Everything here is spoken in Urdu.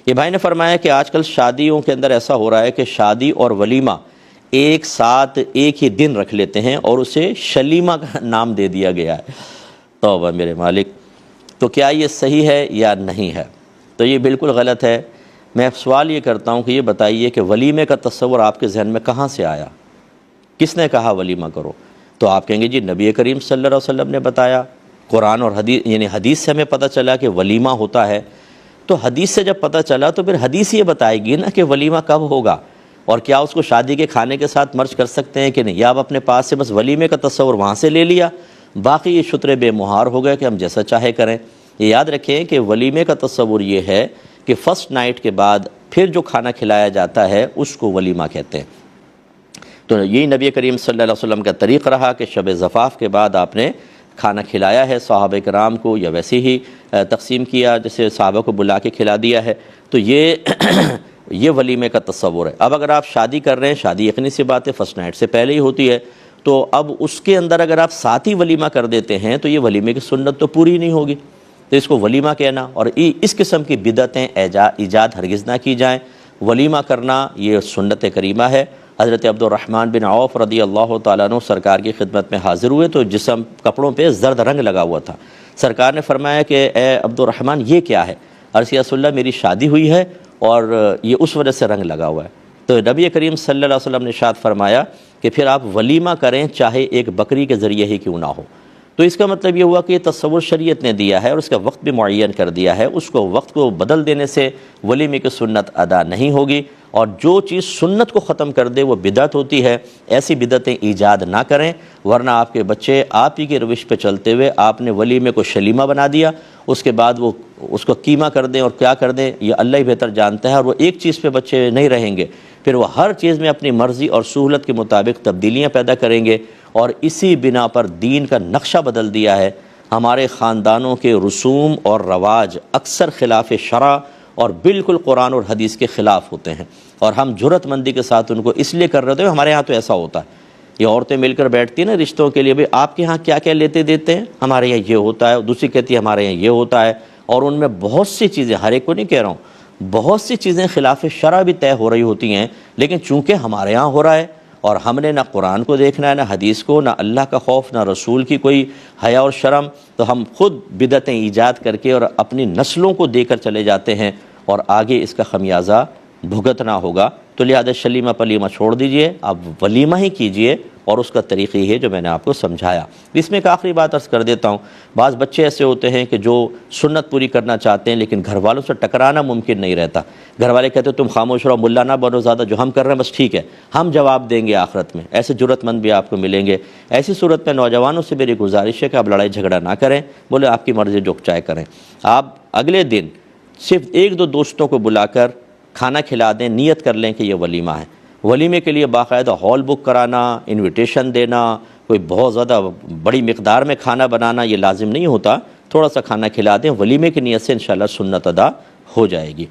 یہ بھائی نے فرمایا کہ آج کل شادیوں کے اندر ایسا ہو رہا ہے کہ شادی اور ولیمہ ایک ساتھ ایک ہی دن رکھ لیتے ہیں اور اسے شلیمہ کا نام دے دیا گیا ہے۔ توبہ میرے مالک، تو کیا یہ صحیح ہے یا نہیں ہے؟ تو یہ بالکل غلط ہے۔ میں سوال یہ کرتا ہوں کہ یہ بتائیے کہ ولیمے کا تصور آپ کے ذہن میں کہاں سے آیا؟ کس نے کہا ولیمہ کرو؟ تو آپ کہیں گے جی نبی کریم صلی اللہ علیہ وسلم نے بتایا، قرآن اور حدیث، یعنی حدیث سے ہمیں پتہ چلا کہ ولیمہ ہوتا ہے۔ تو حدیث سے جب پتہ چلا تو پھر حدیث یہ بتائے گی نا کہ ولیمہ کب ہوگا، اور کیا اس کو شادی کے کھانے کے ساتھ مرج کر سکتے ہیں کہ نہیں، یا آپ اپنے پاس سے بس ولیمے کا تصور وہاں سے لے لیا، باقی یہ شترے بے مہار ہو گئے کہ ہم جیسا چاہے کریں۔ یہ یاد رکھیں کہ ولیمے کا تصور یہ ہے کہ فرسٹ نائٹ کے بعد پھر جو کھانا کھلایا جاتا ہے اس کو ولیمہ کہتے ہیں۔ تو یہی نبی کریم صلی اللہ علیہ وسلم کا طریق رہا کہ شب زفاف کے بعد آپ نے کھانا کھلایا ہے صحابہ کرام کو، یا ویسے ہی تقسیم کیا جیسے صحابہ کو بلا کے کھلا دیا ہے۔ تو یہ ولیمے کا تصور ہے۔ اب اگر آپ شادی کر رہے ہیں، شادی یقینی سی بات ہے فرسٹ نائٹ سے پہلے ہی ہوتی ہے، تو اب اس کے اندر اگر آپ ساتھ ہی ولیمہ کر دیتے ہیں تو یہ ولیمے کی سنت تو پوری نہیں ہوگی، تو اس کو ولیمہ کہنا اور اس قسم کی بدعتیں ایجاد ہرگز نہ کی جائیں۔ ولیمہ کرنا یہ سنت کریمہ ہے۔ حضرت عبد الرحمن بن عوف رضی اللہ تعالیٰ عنہ سرکار کی خدمت میں حاضر ہوئے تو جسم کپڑوں پہ زرد رنگ لگا ہوا تھا۔ سرکار نے فرمایا کہ اے عبد الرحمن یہ کیا ہے؟ عرض یا رسول اللہ میری شادی ہوئی ہے اور یہ اس وجہ سے رنگ لگا ہوا ہے۔ تو نبی کریم صلی اللہ علیہ وسلم نے ارشاد فرمایا کہ پھر آپ ولیمہ کریں چاہے ایک بکری کے ذریعے ہی کیوں نہ ہو۔ تو اس کا مطلب یہ ہوا کہ یہ تصور شریعت نے دیا ہے اور اس کا وقت بھی معین کر دیا ہے، اس کو وقت کو بدل دینے سے ولیمے کی سنت ادا نہیں ہوگی، اور جو چیز سنت کو ختم کر دے وہ بدعت ہوتی ہے۔ ایسی بدعتیں ایجاد نہ کریں، ورنہ آپ کے بچے آپ ہی کے روش پہ چلتے ہوئے آپ نے ولیمے کو شلیمہ بنا دیا، اس کے بعد وہ اس کو قیمہ کر دیں اور کیا کر دیں یہ اللہ ہی بہتر جانتا ہے، اور وہ ایک چیز پہ بچے نہیں رہیں گے، پھر وہ ہر چیز میں اپنی مرضی اور سہولت کے مطابق تبدیلیاں پیدا کریں گے، اور اسی بنا پر دین کا نقشہ بدل دیا ہے۔ ہمارے خاندانوں کے رسوم اور رواج اکثر خلاف شرع اور بالکل قرآن اور حدیث کے خلاف ہوتے ہیں، اور ہم جرأت مندی کے ساتھ ان کو اس لیے کر رہے ہوتے ہیں ہمارے ہاں تو ایسا ہوتا ہے۔ یہ عورتیں مل کر بیٹھتی ہیں نا رشتوں کے لیے، بھئی آپ کے ہاں کیا کیا لیتے دیتے ہیں؟ ہمارے یہاں یہ ہوتا ہے، دوسری کہتی ہے ہمارے یہاں یہ ہوتا ہے، اور ان میں بہت سی چیزیں، ہر ایک کو نہیں کہہ رہا ہوں، بہت سی چیزیں خلاف شرع بھی طے ہو رہی ہوتی ہیں، لیکن چونکہ ہمارے ہاں ہو رہا ہے اور ہم نے نہ قرآن کو دیکھنا ہے نہ حدیث کو، نہ اللہ کا خوف نہ رسول کی کوئی حیا اور شرم، تو ہم خود بدعتیں ایجاد کر کے اور اپنی نسلوں کو دے کر چلے جاتے ہیں، اور آگے اس کا خمیازہ بھگتنا ہوگا۔ تو لہذا شلیمہ پلیمہ چھوڑ دیجئے، آپ ولیمہ ہی کیجئے، اور اس کا طریقہ یہ ہے جو میں نے آپ کو سمجھایا۔ اس میں ایک آخری بات عرض کر دیتا ہوں، بعض بچے ایسے ہوتے ہیں کہ جو سنت پوری کرنا چاہتے ہیں لیکن گھر والوں سے ٹکرانا ممکن نہیں رہتا۔ گھر والے کہتے ہیں تم خاموش رہو، ملا نہ بنو زیادہ، جو ہم کر رہے ہیں بس ٹھیک ہے، ہم جواب دیں گے آخرت میں۔ ایسے جرأت مند بھی آپ کو ملیں گے۔ ایسی صورت میں نوجوانوں سے میری گزارش ہے کہ آپ لڑائی جھگڑا نہ کریں، بولے آپ کی مرضی جو چاہے کریں۔ آپ اگلے دن صرف ایک دو دوستوں کو بلا کر کھانا کھلا دیں، نیت کر لیں کہ یہ ولیمہ ہے۔ ولیمے کے لیے باقاعدہ ہال بک کرانا، انویٹیشن دینا، کوئی بہت زیادہ بڑی مقدار میں کھانا بنانا یہ لازم نہیں ہوتا، تھوڑا سا کھانا کھلا دیں، ولیمے کی نیت سے انشاءاللہ سنت ادا ہو جائے گی۔